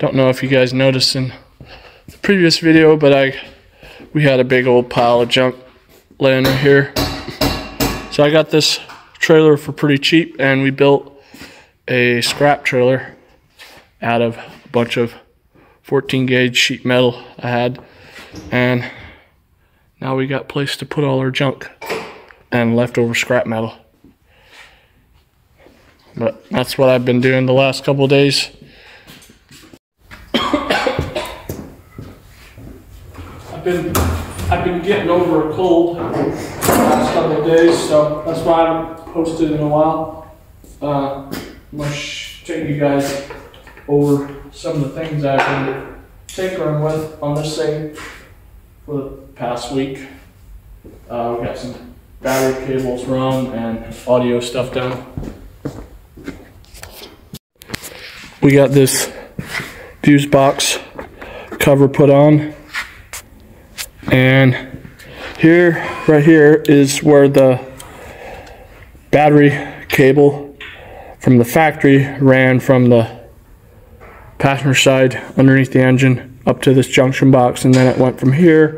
Don't know if you guys noticed in the previous video, but we had a big old pile of junk laying right here. So I got this trailer for pretty cheap, and we built a scrap trailer out of a bunch of 14 gauge sheet metal I had, and now we got a place to put all our junk and leftover scrap metal. But that's what I've been doing the last couple of days. I've been getting over a cold the last couple of days, so that's why I haven't posted in a while. I'm going to take you guys over some of the things I've been tinkering with on this thing for the past week. We got some battery cables run and audio stuff done. We got this fuse box cover put on, and right here is where the battery cable from the factory ran from the passenger side underneath the engine up to this junction box, and then it went from here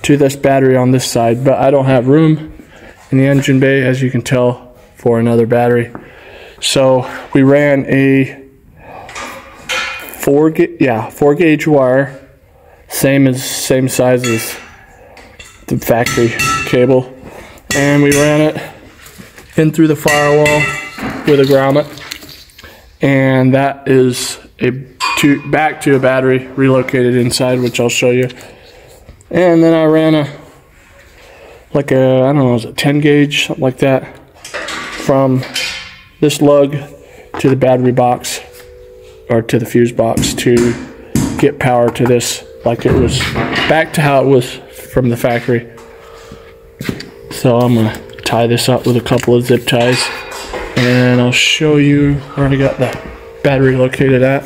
to this battery on this side. But I don't have room in the engine bay, as you can tell, for another battery. So we ran a 4 gauge wire, same size as the factory cable, and we ran it in through the firewall with a grommet, and that is back to a battery relocated inside, which I'll show you. And then I ran I don't know, was it 10 gauge, something like that, from this lug to the battery box, or to the fuse box, to get power to this, like it was back to how it was from the factory. So I'm gonna tie this up with a couple of zip ties, and I'll show you where I got the battery relocated at,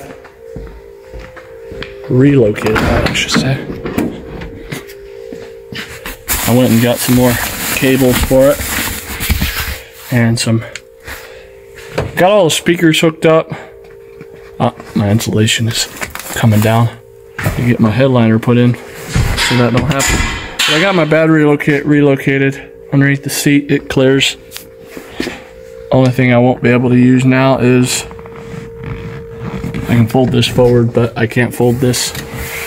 I should say. I went and got some more cables for it, and got all the speakers hooked up. My insulation is coming down. I get my headliner put in so that don't happen. But I got my battery relocated underneath the seat. It clears. Only thing I won't be able to use now is I can fold this forward, but I can't fold this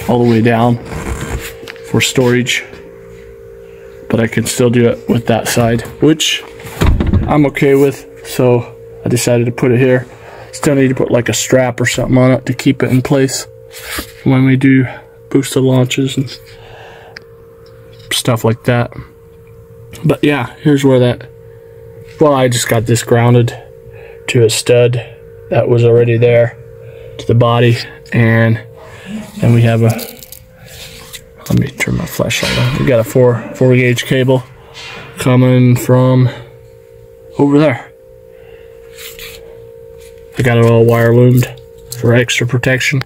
all the way down for storage. But I can still do it with that side, which I'm okay with. So I decided to put it here. Still need to put like a strap or something on it to keep it in place when we do boosted launches and stuff like that. But yeah, here's where I just got this grounded to a stud that was already there to the body, and then we have let me turn my flashlight on. We got a 4 gauge cable coming from over there. I got it all wire loomed for extra protection,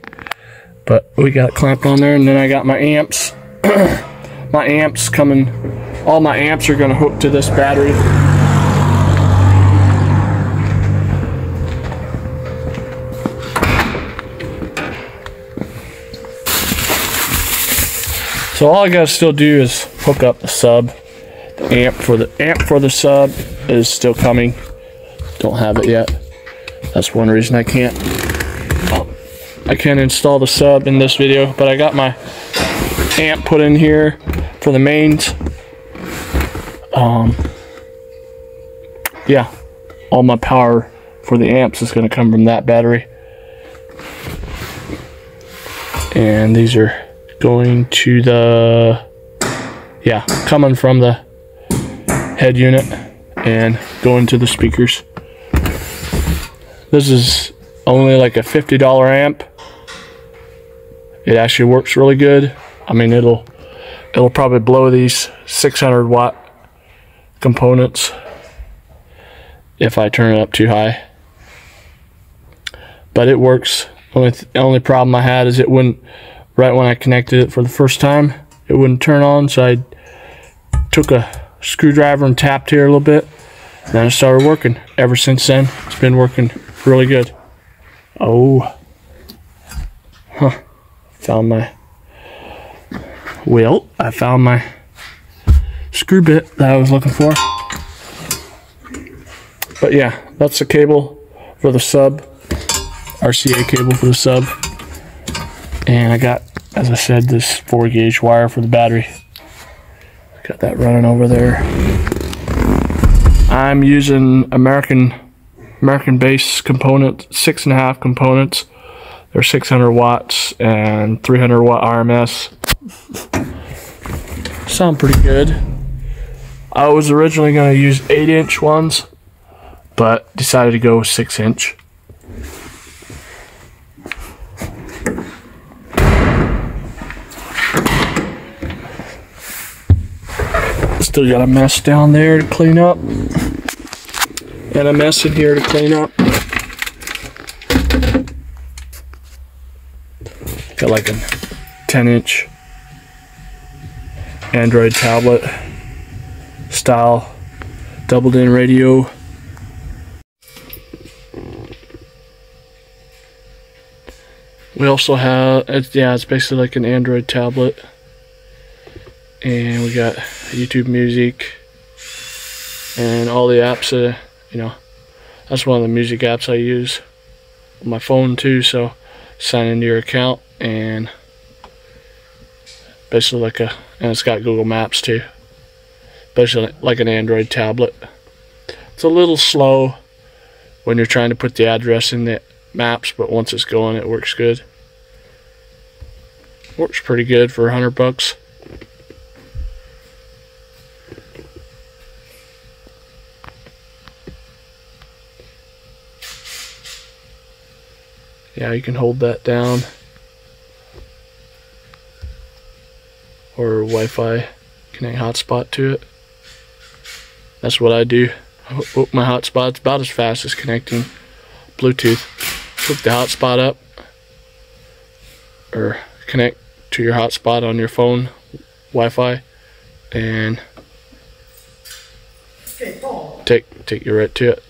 but we got it clamped on there. And then I got my amps. My amps coming, all my amps are going to hook to this battery. So all I got to still do is hook up the sub. The amp for the sub is still coming. Don't have it yet. That's one reason I can't install the sub in this video, but I got my amp put in here for the mains. Yeah, all my power for the amps is going to come from that battery, and these are going to coming from the head unit and going to the speakers. This is only like a $50 amp. It actually works really good. I mean, it'll probably blow these 600 watt components if I turn it up too high. But it works. The only problem I had is it wouldn't, right when I connected it for the first time, it wouldn't turn on. So I took a screwdriver and tapped here a little bit, and then it started working. Ever since then, it's been working really good. Oh, Found my wheel. I found my screw bit that I was looking for. But yeah, that's the cable for the sub. RCA cable for the sub. And I got, as I said, this 4-gauge wire for the battery. Got that running over there. I'm using American base component, 6.5 components. They're 600 watts and 300 watt RMS. Sound pretty good. I was originally going to use 8-inch ones, but decided to go with 6-inch. Still got a mess down there to clean up, and a mess in here to clean up. Got like a 10-inch Android tablet style doubled in radio. We also have, it's basically like an Android tablet. And we got YouTube Music and all the apps that, you know, that's one of the music apps I use on my phone too. So sign into your account, and basically like and it's got Google Maps too. Basically like an Android tablet. It's a little slow when you're trying to put the address in the maps, but once it's going, it works good. Works pretty good for $100. Yeah, you can hold that down, or Wi-Fi, connect hotspot to it. That's what I do. Hook my hotspot's about as fast as connecting Bluetooth. Hook the hotspot up, or connect to your hotspot on your phone, Wi-Fi, and take you right to it.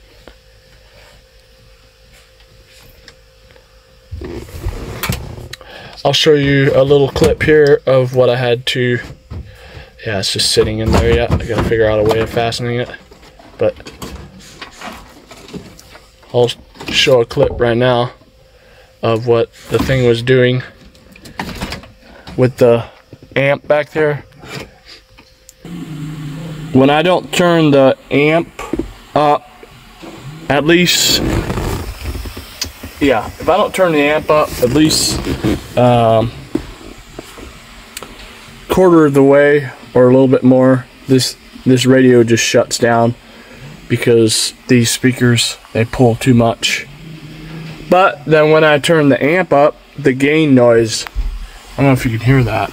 I'll show you a little clip here of what I had to, yeah, it's just sitting in there yet. I gotta figure out a way of fastening it, but I'll show a clip right now of what the thing was doing with the amp back there. When I don't turn the amp up, at least, yeah, if I don't turn the amp up at least quarter of the way or a little bit more, this radio just shuts down because these speakers, they pull too much. But then when I turn the amp up, the gain noise, I don't know if you can hear that.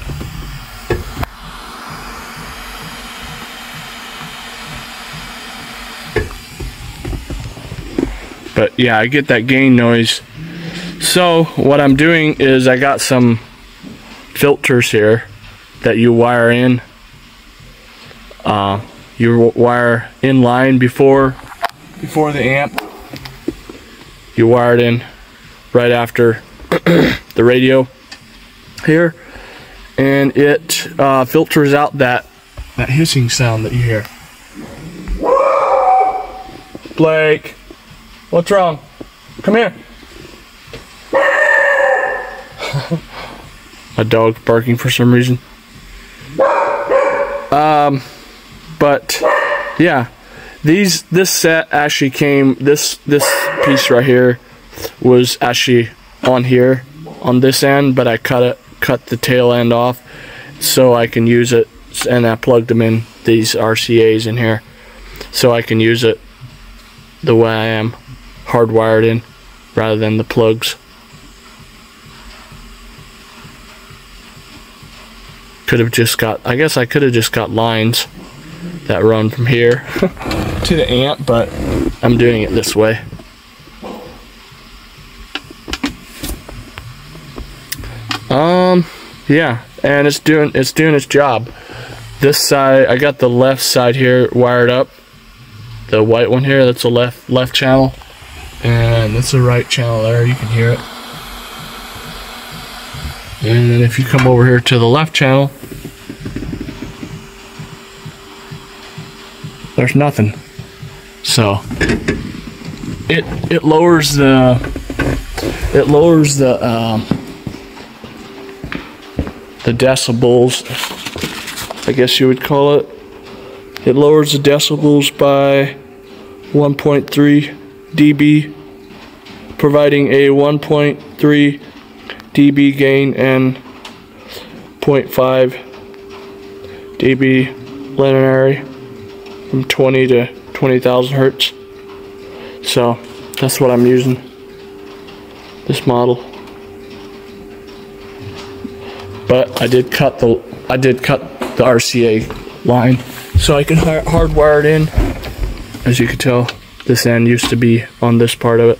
But yeah, I get that gain noise. So what I'm doing is I got some filters here that you wire in. You wire in line before the amp. You wire it in right after the radio here, and it filters out that hissing sound that you hear. Blake, what's wrong? Come here. My dog barking for some reason. But yeah, this set actually came, this piece right here was actually on here on this end, but I cut the tail end off so I can use it, and I plugged them in, these RCAs in here, so I can use it the way I am, hardwired in rather than the plugs. Could have just got, I guess I could have just got lines that run from here to the amp, but I'm doing it this way. Yeah, and it's doing its job. This side, I got the left side here wired up. The white one here, that's the left channel, and that's the right channel there. You can hear it. And then if you come over here to the left channel, there's nothing. So it lowers the decibels, I guess you would call it. It lowers the decibels by 1.3 dB, providing a 1.3 dB gain and 0.5 dB linearity from 20 to 20,000 hertz. So that's what I'm using, this model. But I did cut the RCA line so I can hardwire it in. As you can tell, this end used to be on this part of it,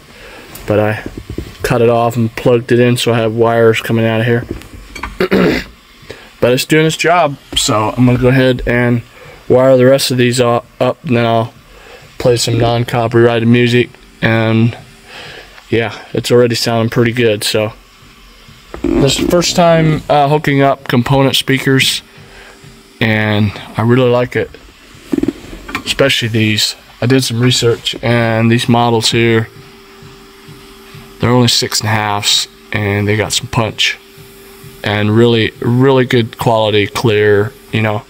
but I cut it off and plugged it in so I have wires coming out of here. But it's doing its job, so I'm gonna go ahead and wire the rest of these up, and then I'll play some non-copyrighted music. And yeah, it's already sounding pretty good. So this is the first time hooking up component speakers, and I really like it, especially these. I did some research, and these models here, they're only 6.5s, and they got some punch and really good quality, clear, you know,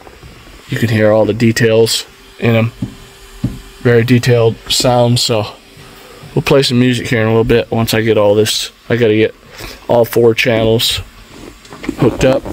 you can hear all the details in them, very detailed sound. So we'll play some music here in a little bit. Once I get all this, I gotta get all 4 channels hooked up.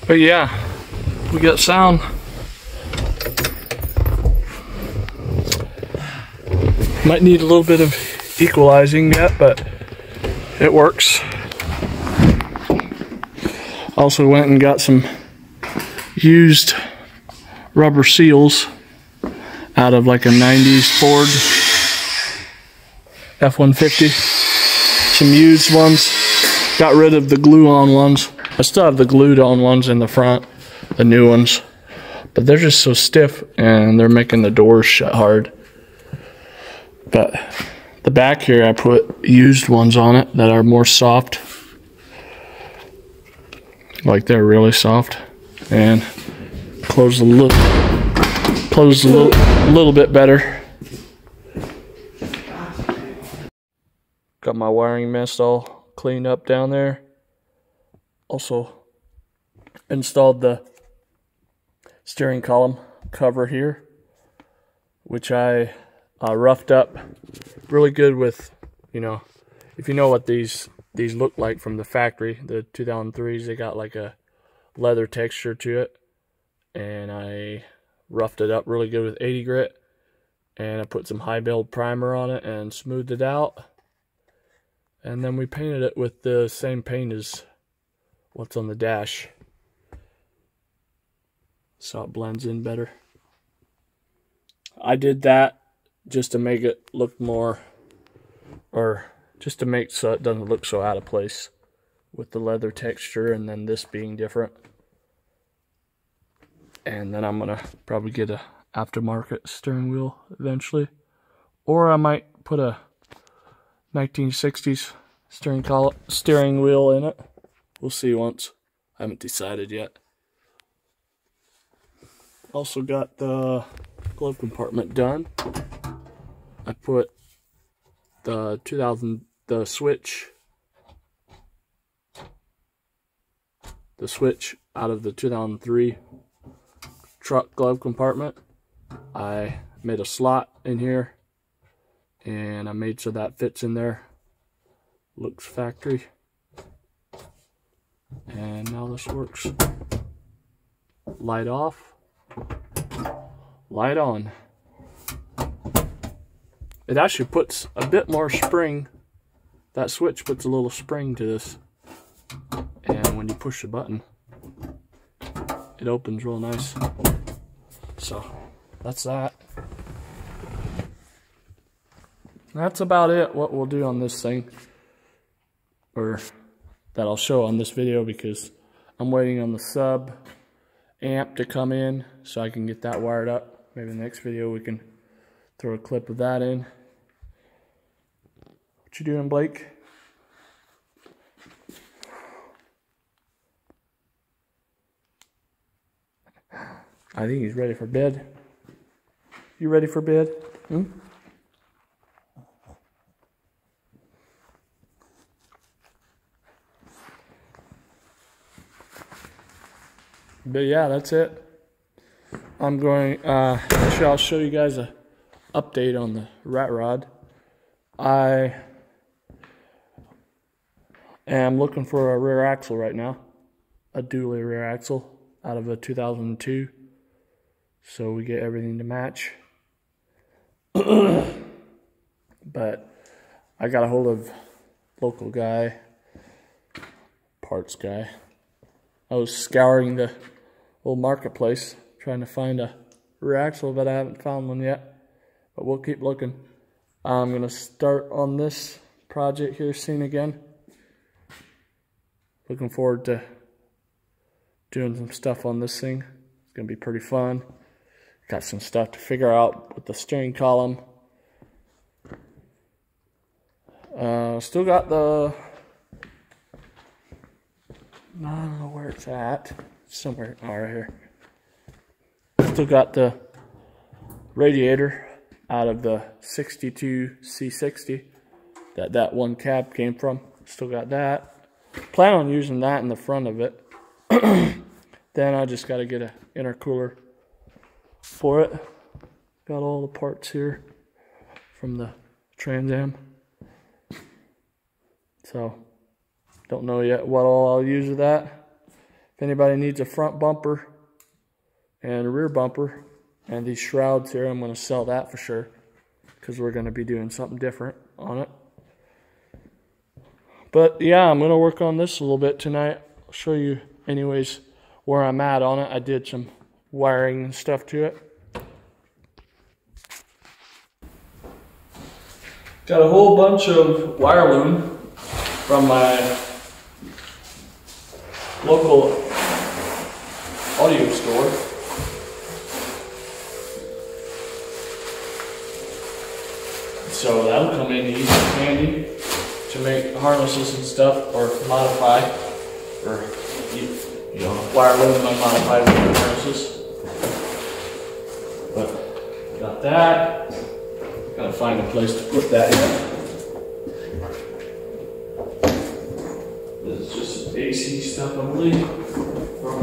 But yeah, we got sound. Might need a little bit of equalizing yet, but it works. Also went and got some used rubber seals out of like a 90s Ford F-150. Some used ones. Got rid of the glue-on ones. I still have the glued-on ones in the front, the new ones, but they're just so stiff and they're making the doors shut hard. But the back here, I put used ones on it that are more soft. Like they're really soft, and close a little bit better. Got my wiring mess all cleaned up down there. Also installed the steering column cover here, which I roughed up really good with, you know, if you know what these look like from the factory, the 2003s, they got like a leather texture to it, and I roughed it up really good with 80 grit, and I put some high build primer on it and smoothed it out, and then we painted it with the same paint as what's on the dash, so it blends in better. I did that just to make it look more, or just to make so it doesn't look so out of place with the leather texture, and then this being different. And then I'm gonna probably get a aftermarket steering wheel eventually, or I might put a 1960s steering wheel in it. We'll see once. I haven't decided yet. Also got the glove compartment done. I put the switch out of the 2003 truck glove compartment. I made a slot in here, and I made so that fits in there. Looks factory. And now this works. Light off, light on. It actually puts a bit more spring. That switch puts a little spring to this. And when you push the button, it opens real nice. So that's that. That's about it, what we'll do on this thing. Or that I'll show on this video, because I'm waiting on the sub amp to come in so I can get that wired up. Maybe in the next video we can throw a clip of that in. What you doing, Blake? I think he's ready for bed. You ready for bed? Hmm? But yeah, that's it. I'm going, actually I'll show you guys a update on the rat rod. I am looking for a rear axle right now. A dually rear axle out of a 2002. So we get everything to match. But I got a hold of local guy, parts guy. I was scouring the old marketplace trying to find a rear axle, but I haven't found one yet. But we'll keep looking. I'm gonna start on this project here soon again. Looking forward to doing some stuff on this thing. It's gonna be pretty fun. Got some stuff to figure out with the steering column. Still got the, I don't know where it's at. Somewhere, oh, right here. Still got the radiator out of the 62 C60 that one cab came from. Still got that. Plan on using that in the front of it. Then I just got to get an intercooler for it. Got all the parts here from the Trans Am. So, don't know yet what all I'll use with that. If anybody needs a front bumper and a rear bumper and these shrouds here, I'm going to sell that for sure, because we're going to be doing something different on it. But yeah, I'm going to work on this a little bit tonight. I'll show you anyways where I'm at on it. I did some wiring and stuff to it. Got a whole bunch of wire loom from my local audio store. So that'll come in easy and handy to make harnesses and stuff, or modify, or you know, wire loom unmodified with harnesses. But got that. Gotta find a place to put that in. This is just AC stuff, I believe, from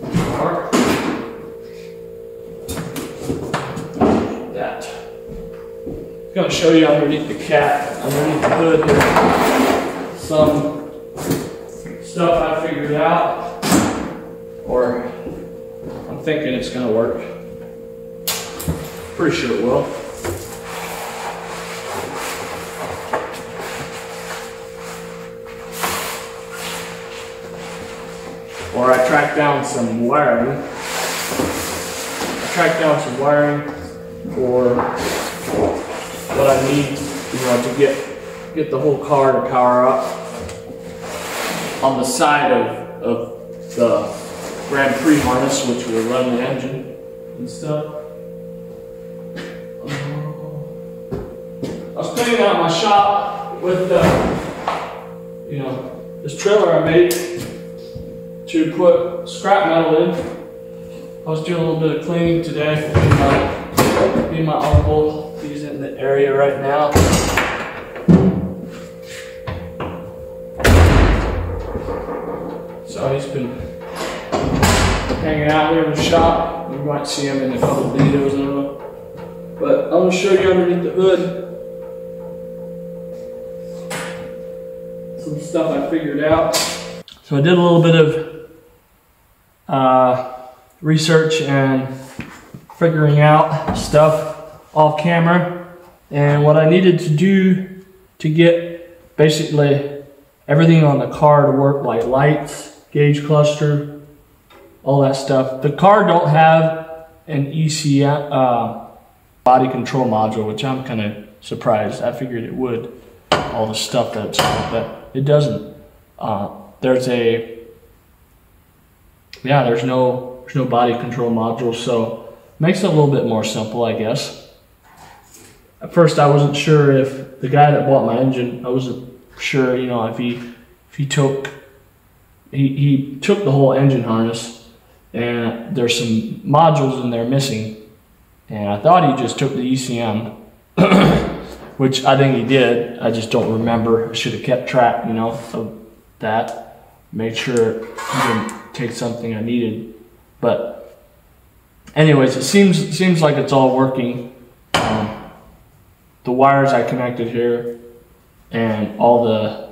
the car. That. I'm gonna show you underneath the cat, underneath the hood here, some stuff I figured out, or I'm thinking it's gonna work. Pretty sure it will. Or I tracked down some wiring. For what I need, you know, to get the whole car to power up. On the side of the Grand Prix harness, which will run the engine and stuff. I was cleaning out my shop with the, you know, this trailer I made to put scrap metal in. I was doing a little bit of cleaning today. Me and my uncle, he's in the area right now. So he's been hanging out here in the shop. You might see him in a couple of videos, I don't know. But I'm going to show you underneath the hood some stuff I figured out. So I did a little bit of research and figuring out stuff off camera, and what I needed to do to get basically everything on the car to work, like lights, gauge cluster, all that stuff. The car don't have an ECM body control module, which I'm kind of surprised. I figured it would, all the stuff that's, but it doesn't. There's no body control module, so makes it a little bit more simple, I guess. At first I wasn't sure if the guy that bought my engine, I wasn't sure, you know, if he took the whole engine harness, and there's some modules in there missing, and I thought he just took the ECM, which I think he did. I just don't remember. I should have kept track, you know, of that, made sure he didn't take something I needed. But anyways, it seems like it's all working. The wires I connected here, and all the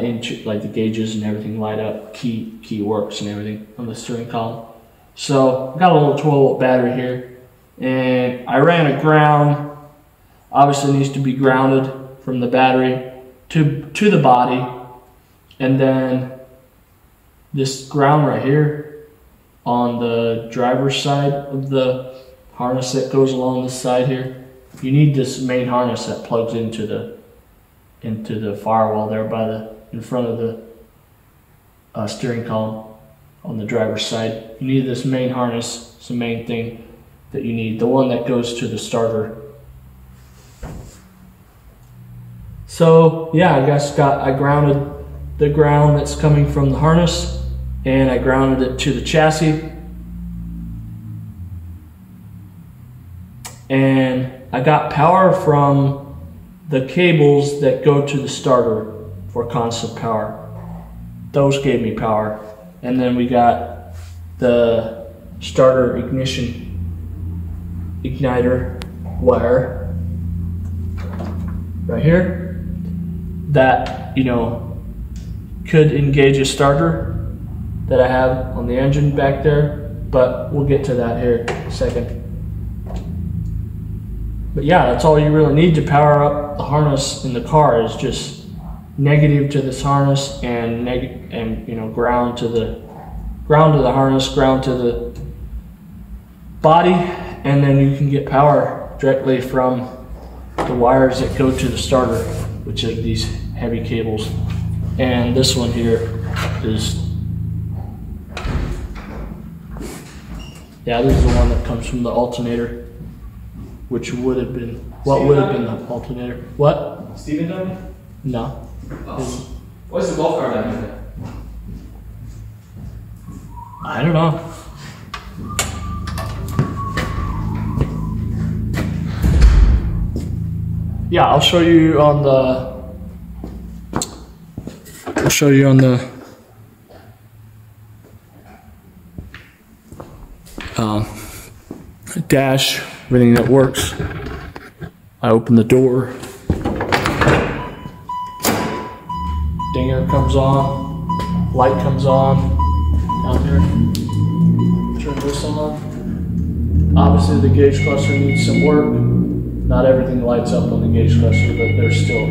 inch, like the gauges and everything light up, key works and everything on the steering column. So got a little 12-volt battery here, and I ran a ground. Obviously needs to be grounded from the battery to the body, and then this ground right here on the driver's side of the harness that goes along this side here. You need this main harness that plugs into the firewall there in front of the steering column on the driver's side. You need this main harness. It's the main thing that you need, the one that goes to the starter. So yeah, I grounded the ground that's coming from the harness, and I grounded it to the chassis, and I got power from the cables that go to the starter for constant power. Those gave me power. And then we got the starter igniter wire right here that, you know, could engage a starter that I have on the engine back there, but we'll get to that here in a second. But yeah, that's all you really need to power up the harness in the car, is just negative to this harness and you know, ground to the harness, ground to the body, and then you can get power directly from the wires that go to the starter, which are these heavy cables. And this one here is, yeah, this is the one that comes from the alternator, which would have been, what would have been the alternator. What? Steven done? No. Oh. What's the golf cart down there? I don't know. Yeah, I'll show you on the dash, everything that works. I open the door, dinger comes on, light comes on down here. Turn this on. Obviously the gauge cluster needs some work. Not everything lights up on the gauge cluster, but there's still,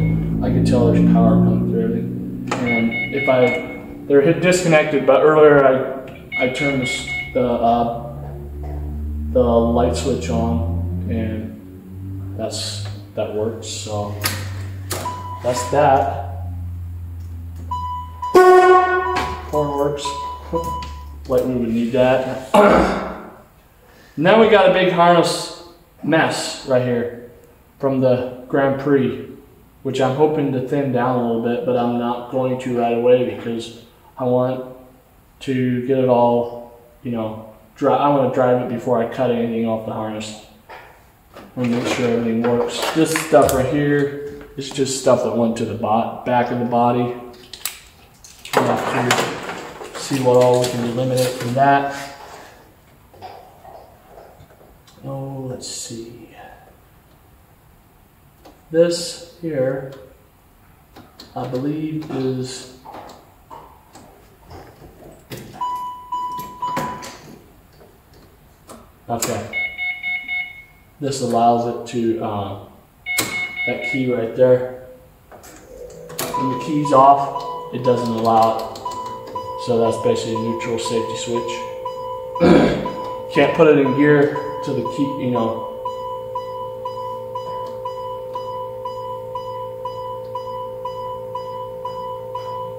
I can tell there's power coming through everything. And if they're disconnected, but earlier I turned the light switch on, and that works. So that's that. Horn works. Like we would need that. Now we got a big harness mess right here from the Grand Prix, which I'm hoping to thin down a little bit, but I'm not going to right away because I want to get it all, you know, I want to drive it before I cut anything off the harness and make sure everything works. This stuff right here is just stuff that went to the back of the body. You have to see what all we can eliminate from that. Oh, let's see. This here, I believe is okay. This allows it to, that key right there. When the key's off, it doesn't allow it. So that's basically a neutral safety switch. Can't put it in gear to the key, you know.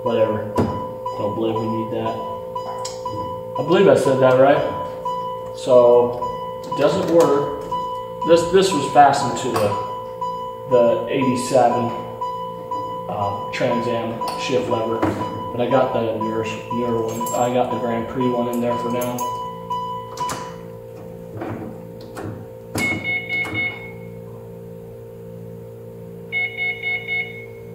Whatever. Don't believe we need that. I believe I said that right. So it doesn't work. This was fastened to the 87 Trans Am shift lever, but I got the newer one. I got the Grand Prix one in there for now.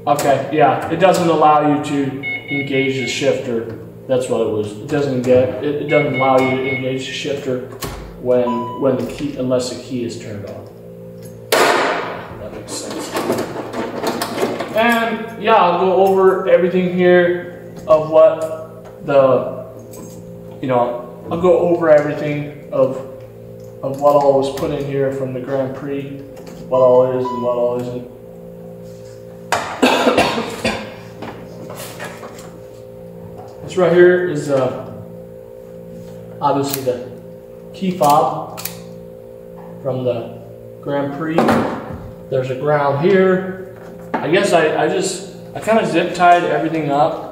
Okay, yeah, it doesn't allow you to engage the shifter. That's what it was. It doesn't allow you to engage the shifter when the key, unless the key is turned on. That makes sense. And yeah, I'll go over everything here of what I'll go over everything of what all was put in here from the Grand Prix, what all is and what all isn't. This right here is obviously the key fob from the Grand Prix. There's a ground here. I guess I kind of zip tied everything up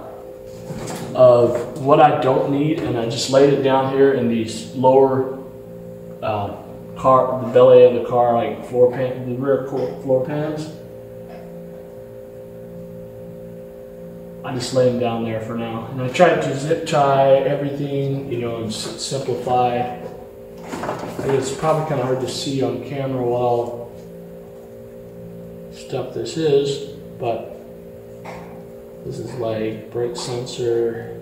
of what I don't need, and I just laid it down here in these lower the belly of the car, like the rear floor pans. I just laid them down there for now, and I tried to zip tie everything, you know, and simplify. I guess it's probably kind of hard to see on camera what all stuff this is, but this is like brake sensor.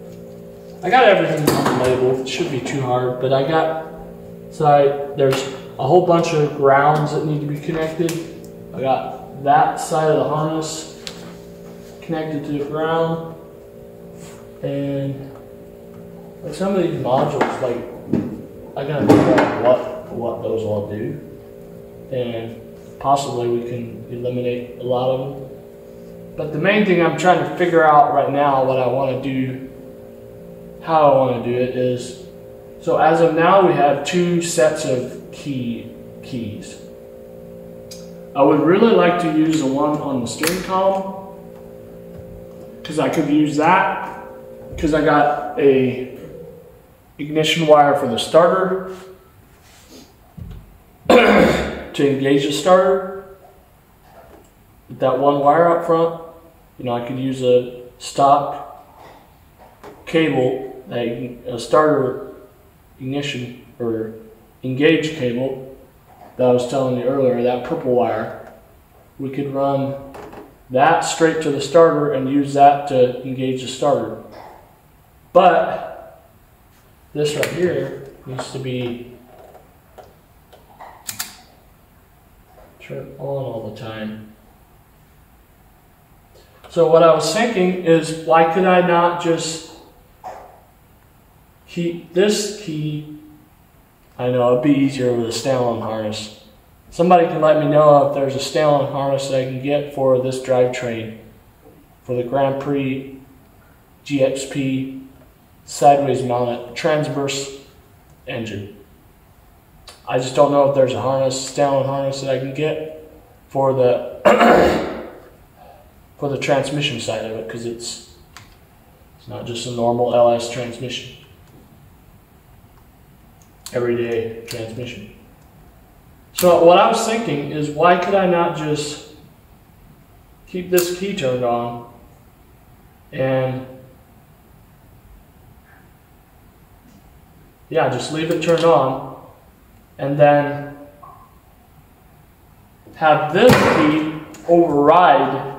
I got everything on the label. It shouldn't be too hard, but there's a whole bunch of grounds that need to be connected. I got that side of the harness connected to the ground, and like some of these modules, like I gotta figure out what those all do, and possibly we can eliminate a lot of them. But the main thing I'm trying to figure out right now, what I want to do, how I want to do it is, so as of now we have 2 sets of keys. I would really like to use the one on the steering column, because I could use that, because I got a ignition wire for the starter to engage the starter. With that one wire up front, you know, I could use a stock cable, a starter ignition or engage cable that I was telling you earlier, that purple wire. We could run that straight to the starter and use that to engage the starter. But this right here needs to be turned on all the time. So what I was thinking is, why could I not just keep this key? I know it'd be easier with a stay-on harness. Somebody can let me know if there's a stay-on harness that I can get for this drivetrain, for the Grand Prix GXP sideways mounted transverse engine. I just don't know if there's a harness, stay-on harness that I can get for the for the transmission side of it, because it's not just a normal LS transmission, everyday transmission. So what I was thinking is, why could I not just keep this key turned on and yeah, just leave it turned on, and then have this key override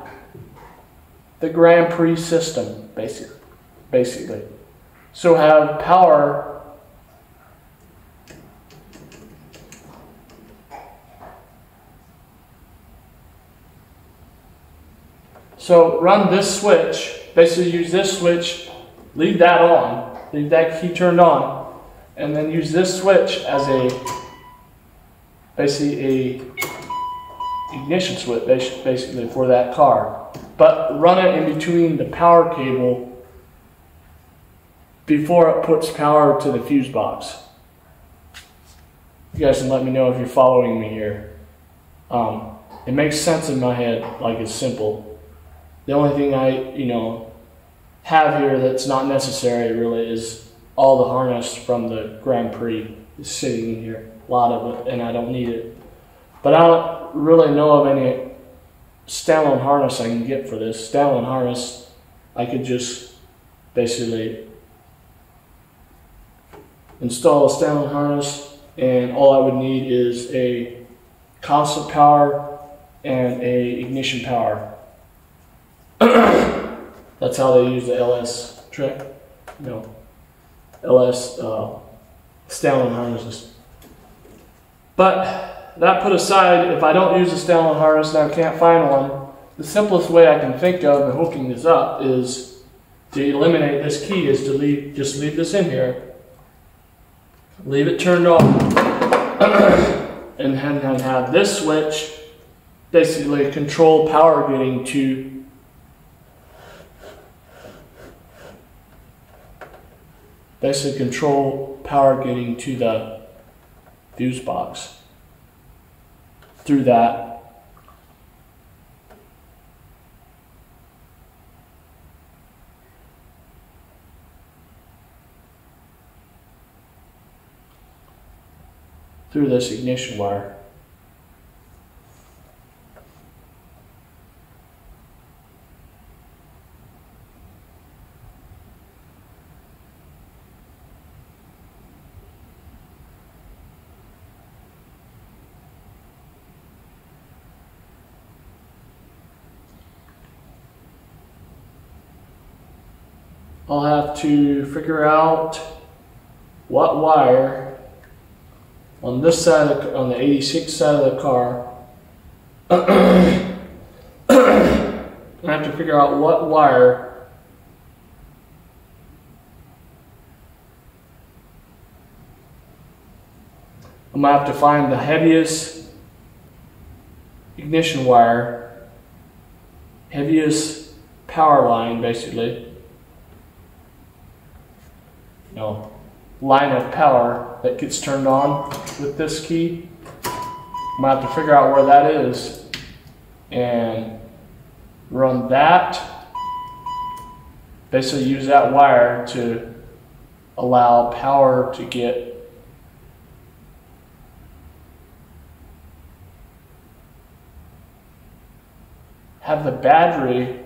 the Grand Prix system, basically. So have power so run this switch, basically use this switch, leave that on, leave that key turned on, and then use this switch as basically a ignition switch basically for that car. But run it in between the power cable before it puts power to the fuse box. You guys can let me know if you're following me here. It makes sense in my head, like it's simple. The only thing I, have here that's not necessary really is all the harness from the Grand Prix is sitting in here, a lot of it, and I don't need it. But I don't really know of any standalone harness I can get for this. Standalone harness, I could just basically install a standalone harness, and all I would need is a constant power and a ignition power. That's how they use the LS trick, LS standalone harnesses. But that put aside, if I don't use a standalone harness and I can't find one, the simplest way I can think of in hooking this up is to eliminate this key, is to just leave this in here, leave it turned on, and then have this switch basically control power getting to the fuse box through that. Through this ignition wire. I'll have to figure out what wire on this side on the 86 side of the car. I have to figure out what wire I'm gonna have to find the heaviest ignition wire, heaviest power line basically. Line of power that gets turned on with this key. I'm gonna have to figure out where that is and run that. Basically use that wire to allow power to get have the battery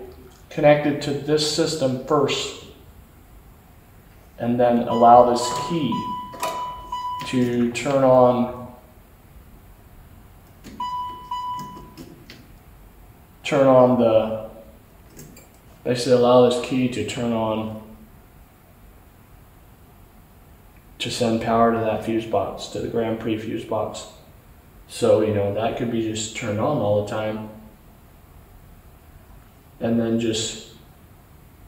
connected to this system first, and then allow this key to turn on basically allow this key to turn on to send power to that fuse box, to the Grand Prix fuse box. So, that could be just turned on all the time. And then just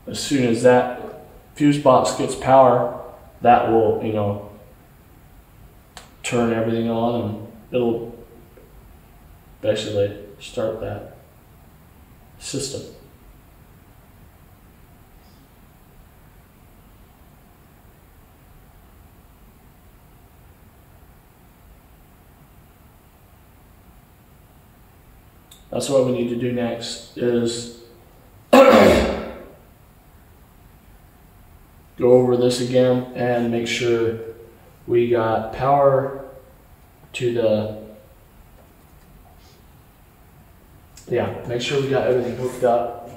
as soon as that fuse box gets power, that will, turn everything on, and it'll basically start that system. That's what we need to do next, is go over this again and make sure we got power to make sure we got everything hooked up,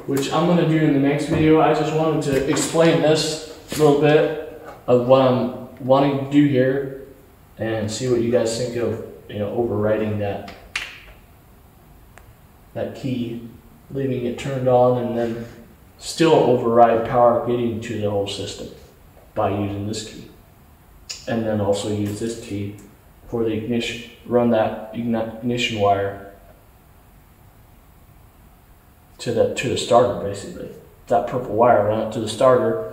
which I'm going to do in the next video. I just wanted to explain this a little bit of what I'm wanting to do here and see what you guys think of, overriding that key, leaving it turned on, and then still override power getting to the whole system. by using this key. And then also use this key for the ignition, run that ignition wire to the starter, basically. That purple wire, run it to the starter,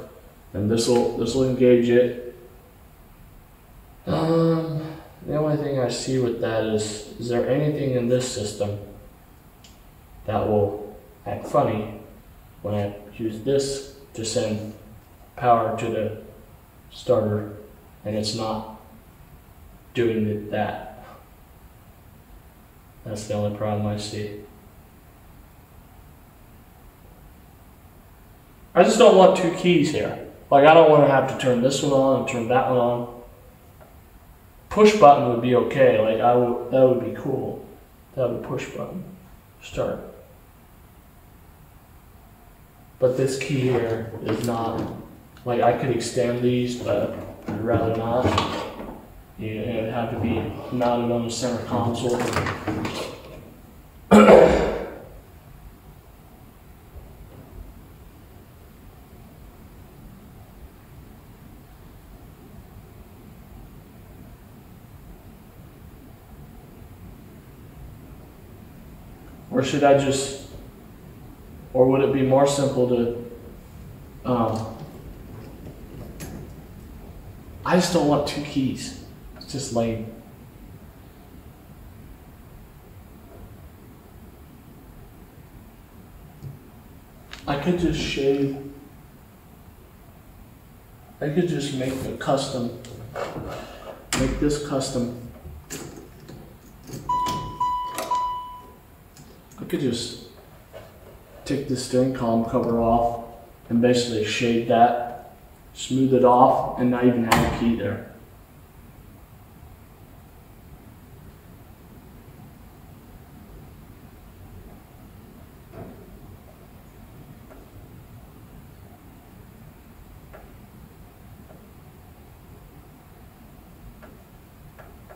and this will engage it. The only thing I see with that is there anything in this system that will act funny when I use this to send power to the starter and it's not doing that? That's the only problem I see. I just don't want two keys here. Like, I don't want to have to turn this one on and turn that one on. Push button would be okay. Like, that would be cool. That would push button start. But this key here is not. Like, I could extend these, but I'd rather not. It would have to be mounted on the center console. Or should I just, or would it be more simple to, I just don't want two keys. It's just lame. I could just shave, I could just make a custom, make this custom. I could just take the steering column cover off and basically shade that, smooth it off, and not even have a key there.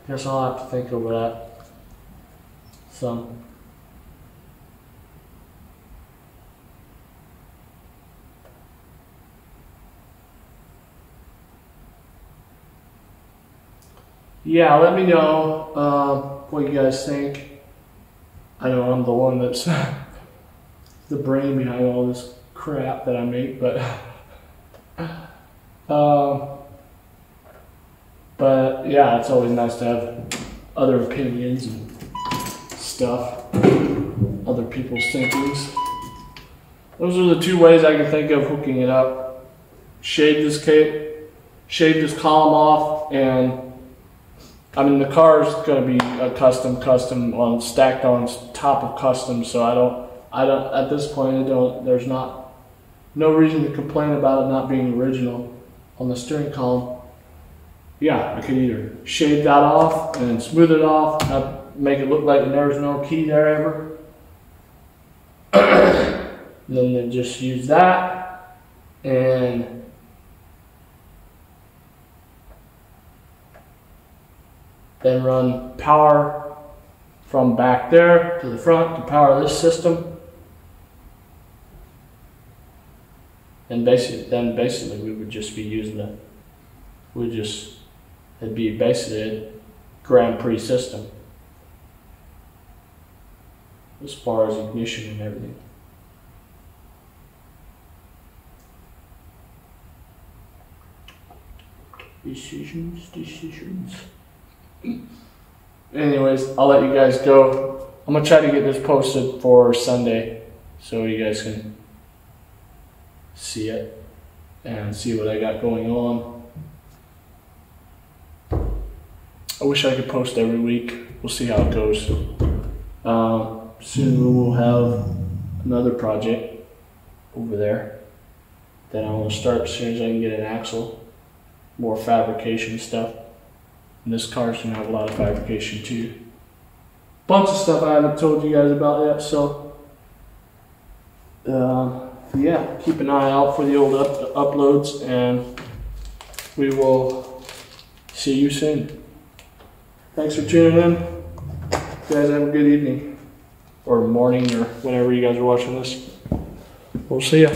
Guess I'll have to think over that some. Yeah, let me know what you guys think. I know I'm the one that's the brain behind all this crap that I make, but yeah, it's always nice to have other opinions and stuff, other people's thinkings. Those are the two ways I can think of hooking it up. Shave this column off, and I mean, the car's going to be a custom on stacked on top of custom, so I don't at this point, there's no reason to complain about it not being original on the steering column. Yeah, I could either shave that off and smooth it off, make it look like there's no key there ever. Then just use that and then run power from back there to the front to power this system. And basically we would just be using it'd be basically a Grand Prix system as far as ignition and everything. Decisions. Anyways, I'll let you guys go. I'm gonna try to get this posted for Sunday so you guys can see it and see what I got going on. I wish I could post every week. We'll see how it goes. Soon we will have another project over there that I want to start as soon as I can get an axle. More fabrication stuff. And this car's gonna have a lot of fabrication too. Bunch of stuff I haven't told you guys about yet, so yeah, keep an eye out for the old uploads, and we will see you soon. Thanks for tuning in. You guys have a good evening or morning or whenever you guys are watching this. We'll see ya.